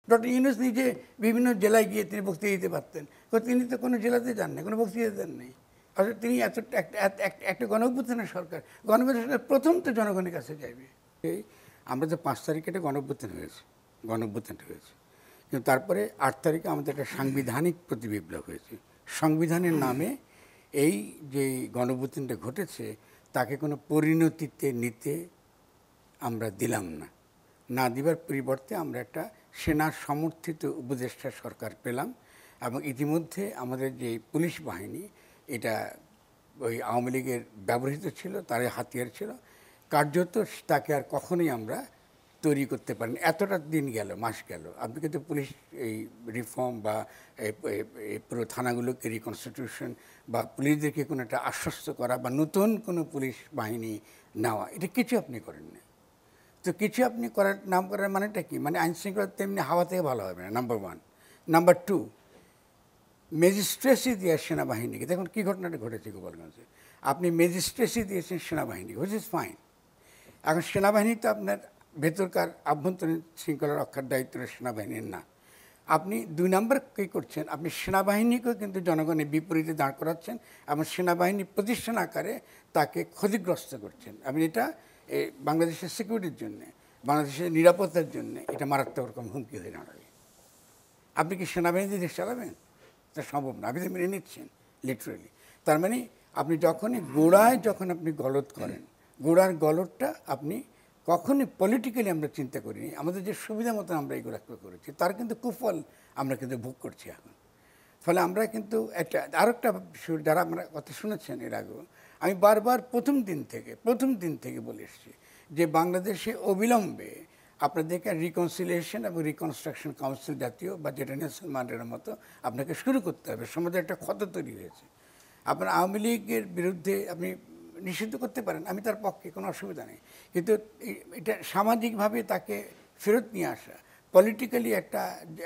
Doctor Yunus নিজে বিভিন্ন জেলায় গিয়ে তিনি বক্তৃতা দিতে পারতেন, তিনি তো কোনো জেলাতে যান না, কোনো বক্তৃতা দেন নেই। আসলে তিনি একটা গণঅভ্যুত্থানের সরকার, গণঅভ্যুত্থানের প্রথম তো জনগণের কাছে যাইবে। আমরা তো 5 তারিখে একটা গণঅভ্যুত্থানটা হয়েছে, কিন্তু তারপরে 8 তারিখে আমাদের একটা সাংবিধানিক প্রতিবিপ্লব হয়েছে। সংবিধানের নামে এই যে গণঅভ্যুত্থানটা ঘটেছে তাকে কোনো পরিণতিতে নিতে আমরা দিলাম না। না দিবার পরিবর্তে আমরা একটা সেনা সমর্থিত উপদেষ্টা সরকার পেলাম, এবং ইতিমধ্যে আমাদের যে পুলিশ বাহিনী এটা ওই আওয়ামী লীগের ব্যবহৃত ছিল, তার হাতিয়ার ছিল, কার্যত তাকে আর কখনোই আমরা তৈরি করতে পারিনি। এতটা দিন গেল, মাস গেল, আপনি কিন্তু পুলিশ এই রিফর্ম বা পুরো থানাগুলোকে রিকনস্টিটিউশন বা পুলিশদেরকে কোনো একটা আশ্বস্ত করা বা নতুন কোনো পুলিশ বাহিনী নেওয়া, এটা কিছু আপনি করেননি। তো কিছু আপনি নাম করার মানেটা কি? মানে আইনশৃঙ্খলা তেমনি হাওয়া থেকে ভালো হবে না, নাম্বার 1। নাম্বার 2, ম্যাজিস্ট্রেসি দিয়ে সেনাবাহিনীকে, দেখুন কী ঘটনাটা ঘটেছে গোপালগঞ্জে। আপনি ম্যাজিস্ট্রেসি দিয়েছেন সেনাবাহিনীকে, হুইচ ইজ ফাইন। এখন সেনাবাহিনী তো আপনার ভেতরকার আভ্যন্তরীণ শৃঙ্খলা রক্ষার দায়িত্ব সেনাবাহিনীর না। আপনি 2 নম্বর কী করছেন, আপনি সেনাবাহিনীকেও কিন্তু জনগণের বিপরীতে দাঁড় করাচ্ছেন এবং সেনাবাহিনী প্রতিষ্ঠান আকারে তাকে ক্ষতিগ্রস্ত করছেন। আপনি এটা বাংলাদেশের সিকিউরিটির জন্যে, বাংলাদেশের নিরাপত্তার জন্যে এটা মারাত্মক রকম হুমকি হয়ে দাঁড়াবে। আপনি কি সেনাবাহিনী দেশ চালাবেন? তা সম্ভব না। আপনি তো মেনে নিচ্ছেন লিটারেলি। তার মানে আপনি যখনই গোড়ায় যখন আপনি গলদ করেন, গোড়ার গলদটা আপনি কখনই পলিটিক্যালি আমরা চিন্তা করিনি। আমাদের যে সুবিধা মতো আমরা এগুলো করেছি, তার কিন্তু কুফল আমরা কিন্তু ভোগ করছি এখন। ফলে আমরা কিন্তু আরও একটা যারা আমরা কথা শুনেছেন এর আগেও, আমি বারবার প্রথম দিন থেকে বলে এসেছি যে বাংলাদেশে অবিলম্বে আপনাদেরকে রিকনসিলিয়েশন এবং রিকনস্ট্রাকশন কাউন্সিল জাতীয় বা যেটা নেলসন ম্যান্ডেলার মতো আপনাকে শুরু করতে হবে। সমাজে একটা ক্ষত তৈরি হয়েছে। আপনার আওয়ামী লীগের বিরুদ্ধে আপনি নিষিদ্ধ করতে পারেন, আমি তার পক্ষে, কোনো অসুবিধা নেই, কিন্তু এটা সামাজিকভাবে তাকে ফেরত নিয়ে আসা, পলিটিক্যালি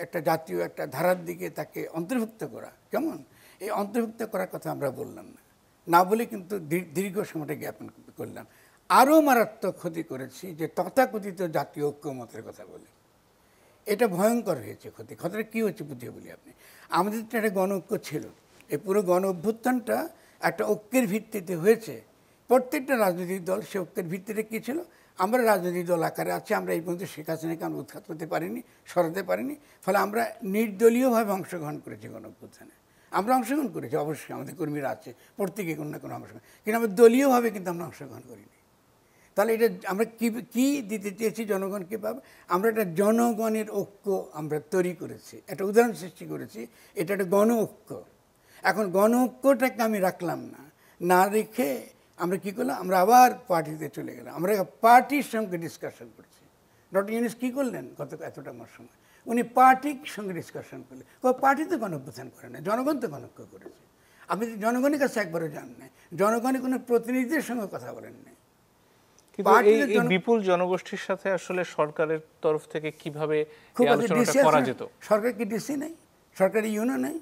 একটা জাতীয় একটা ধারার দিকে তাকে অন্তর্ভুক্ত করা, কেমন এই অন্তর্ভুক্ত করার কথা আমরা বললাম না বলে কিন্তু দীর্ঘ সময়টা জ্ঞাপন করলাম। আরও মারাত্মক ক্ষতি করেছি যে তথাকথিত জাতীয় ঐক্যমতের কথা বলে। এটা ভয়ঙ্কর হয়েছে ক্ষতিটা কী হচ্ছে বুঝিয়ে বলি। আপনি আমাদের তো একটা গণ ঐক্য ছিল, এই পুরো গণ অভ্যুত্থানটা একটা ঐক্যের ভিত্তিতে হয়েছে। প্রত্যেকটা রাজনৈতিক দল সে ঐক্যের ভিত্তিতে কী ছিল, আমরা রাজনৈতিক দল আকারে আছে, আমরা এই পর্যন্ত শেখ হাসিনাকে আমরা উৎখাত করতে পারিনি, সরাতে পারিনি। ফলে আমরা নির্দলীয়ভাবে অংশগ্রহণ করেছি গণ অভ্যুত্থানে। আমরা অংশগ্রহণ করেছি, অবশ্যই আমাদের কর্মীরা আছে, প্রত্যেকে কোনো না কোনো অংশগ্রহণ, কিন্তু আমরা দলীয়ভাবে কিন্তু আমরা অংশগ্রহণ করিনি। তাহলে এটা আমরা কী দিতে চেয়েছি জনগণকে পাবে, আমরা একটা জনগণের ঐক্য আমরা তৈরি করেছি, একটা উদাহরণ সৃষ্টি করেছি, এটা একটা গণ ঐক্য। এখন গণ ঐক্যটাকে আমি রাখলাম না রেখে আমরা কী করলাম, আমরা আবার পার্টিতে চলে গেলাম, আমরা পার্টির সঙ্গে ডিসকাশন করছি। ডক্টর ইউনূস কী করলেন এতটা আমার সময়, উনি পার্টির সঙ্গে ডিসকাশন করলেন। পার্টি তো গণ অভ্যুত্থান করে না, জনগণ তো গণ ঐক্য করেছে। আপনি জনগণের কাছে একবারও যান নাই, জনগণের কোনো প্রতিনিধিদের সঙ্গে কথা বলেন নাই। কিন্তু এই বিপুল জনগোষ্ঠীর সাথে আসলে সরকারের তরফ থেকে কিভাবে এই আলোচনাটা করা যেত? সরকার কি ডিসি নাই, সরকারি ইউনিয়ন নাই,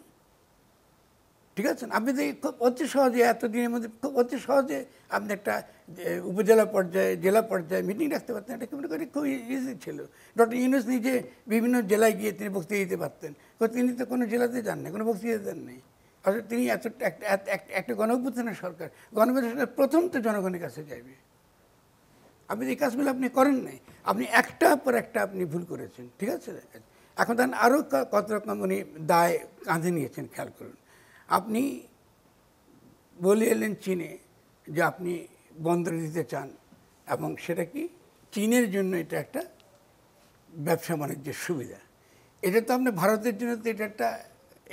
ঠিক আছে? আপনি তো খুব অতি সহজে এতদিনের মধ্যে খুব অতি সহজে আপনি একটা উপজেলা পর্যায়ে জেলা পর্যায়ে মিটিং রাখতে পারতেন, এটা মনে করি খুব ইজি ছিল। ডক্টর ইউনূস নিজে বিভিন্ন জেলায় গিয়ে তিনি বক্তৃতা দিতে পারতেন, তিনি তো কোনো জেলাতে যান না, কোনো বক্তৃতা দেন নেই। আসলে তিনি একটা গণঅভ্যুত্থানের সরকার, গণঅভ্যুত্থানের প্রথম তো জনগণের কাছে যাইবে। আপনি এই কাজগুলো আপনি করেন নাই, আপনি একটার পর একটা আপনি ভুল করেছেন, ঠিক আছে? এখন তার আরও কত রকম উনি দায় কাঁধে নিয়েছেন, খেয়াল করুন। আপনি বলে এলেন চীনে যে আপনি বন্দর দিতে চান, এবং সেটা কি চীনের জন্য এটা একটা ব্যবসা বাণিজ্যের সুবিধা। এটা তো আপনি ভারতের জন্য তো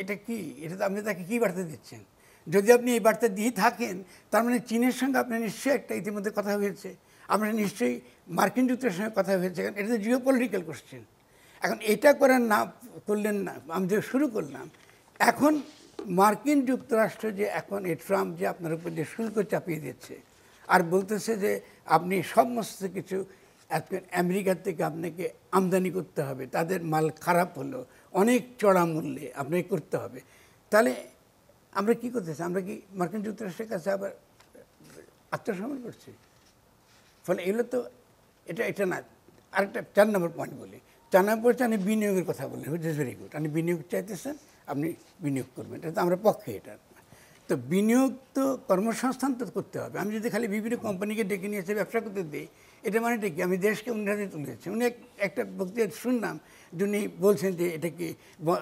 এটা কি, এটা তো আপনি তাকে কী বার্তা দিচ্ছেন? যদি আপনি এই বার্তা দিয়ে থাকেন, তার মানে চীনের সঙ্গে আপনার নিশ্চয়ই একটা ইতিমধ্যে কথা হয়েছে, আপনার নিশ্চয়ই মার্কিন যুক্তরাষ্ট্রের সঙ্গে কথা হয়েছে, কারণ এটা তো জিও পলিটিক্যাল কোশ্চেন। এখন এটা করলেন না, আমি যে শুরু করলাম, এখন মার্কিন যুক্তরাষ্ট্র যে এখন এই ট্রাম্প যে আপনার উপর যে শুল্ক চাপিয়ে দিচ্ছে আর বলতেছে যে আপনি সমস্ত কিছু আমেরিকার থেকে আপনাকে আমদানি করতে হবে, তাদের মাল খারাপ হলো অনেক চড়া মূল্যে আপনাকে করতে হবে, তাহলে আমরা কি করতেছি? আমরা কি মার্কিন যুক্তরাষ্ট্রের কাছে আবার আত্মসমর্পণ করছি? ফলে এগুলো তো এটা না। আরেকটা 4 নম্বর পয়েন্ট বলি, 4 নম্বর হচ্ছে আপনি বিনিয়োগের কথা বললেন, হুইচ ইজ ভেরি গুড। আপনি বিনিয়োগ চাইতেছেন, আপনি বিনিয়োগ করবেন, এটা তো আমরা পক্ষে এটা। তো বিনিয়োগ তো কর্মসংস্থান তো করতে হবে। আমি যদি খালি বিভিন্ন কোম্পানিকে ডেকে নিয়ে এসে ব্যবসা করতে দিই, এটা মানে কি আমি দেশকে উন্নয়নে তুলেছি। উনি একটা বক্তৃতা শুনলাম, যিনি বলছেন যে এটা কি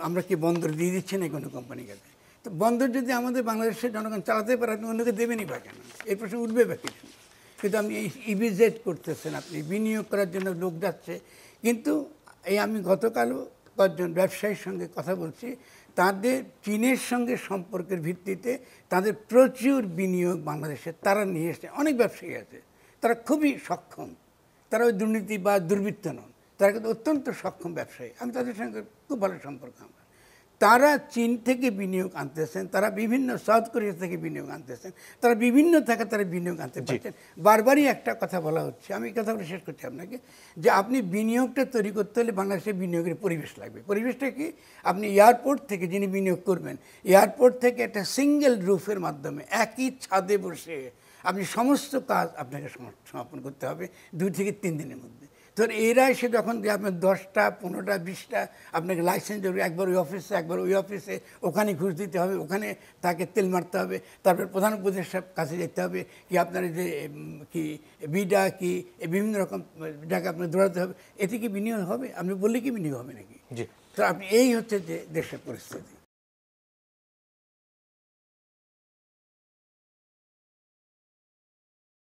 আমরা কি বন্দর দিয়ে দিচ্ছি না কোনো কোম্পানির কাছে। তো বন্দর যদি আমাদের বাংলাদেশের জনগণ চালাতে পারে, আপনি অন্যকে দেবেনই বা কেন? এই প্রশ্ন উঠবে বা কিছু? কিন্তু আপনি ইভিজেট করতেছেন, আপনি বিনিয়োগ করার জন্য লোক যাচ্ছে। কিন্তু এই আমি গতকালও কয়েকজন ব্যবসায়ীর সঙ্গে কথা বলছি, তাদের চীনের সঙ্গে সম্পর্কের ভিত্তিতে তাদের প্রচুর বিনিয়োগ বাংলাদেশে তারা নিয়ে এসছে। অনেক ব্যবসায়ী আছে, তারা খুবই সক্ষম, তারা ওই দুর্নীতি বা দুর্বৃত্ত নন, তারা কিন্তু অত্যন্ত সক্ষম ব্যবসায়ী। আমি তাদের সঙ্গে খুব ভালো সম্পর্ক আমার। তারা চীন থেকে বিনিয়োগ আনতেছেন, তারা বিভিন্ন সাউথ কোরিয়া থেকে বিনিয়োগ আনতেছেন, তারা বিভিন্ন থেকে তারা বিনিয়োগ আনতে পারছেন। বারবারই একটা কথা বলা হচ্ছে, আমি এই কথাটা শেষ করছি আপনাকে, যে আপনি বিনিয়োগটা তৈরি করতে হলে বাংলাদেশে বিনিয়োগের পরিবেশ লাগবে। পরিবেশটা কি? আপনি এয়ারপোর্ট থেকে যিনি বিনিয়োগ করবেন, এয়ারপোর্ট থেকে একটা সিঙ্গেল রুফের মাধ্যমে একই ছাদে বসে আপনি সমস্ত কাজ আপনাকে সমাপন করতে হবে 2 থেকে 3 দিনের মধ্যে। তো এরা এসে যখন আপনার 10টা 15টা 20টা আপনাকে লাইসেন্স দেবে, একবার ওই অফিসে একবার ওই অফিসে, ওখানে ঘুষ দিতে হবে, ওখানে তাকে তেল মারতে হবে, তারপর প্রধান উপদেষ্টার কাছে যেতে হবে, কি আপনার যে কি বিডা কি বিভিন্ন রকম জায়গায় আপনার দৌড়াতে হবে। এতে কি বিনিয়োগ হবে? আপনি বললে কি বিনিয়োগ হবে নাকি? তো আপনি এই হচ্ছে যে দেশের পরিস্থিতি।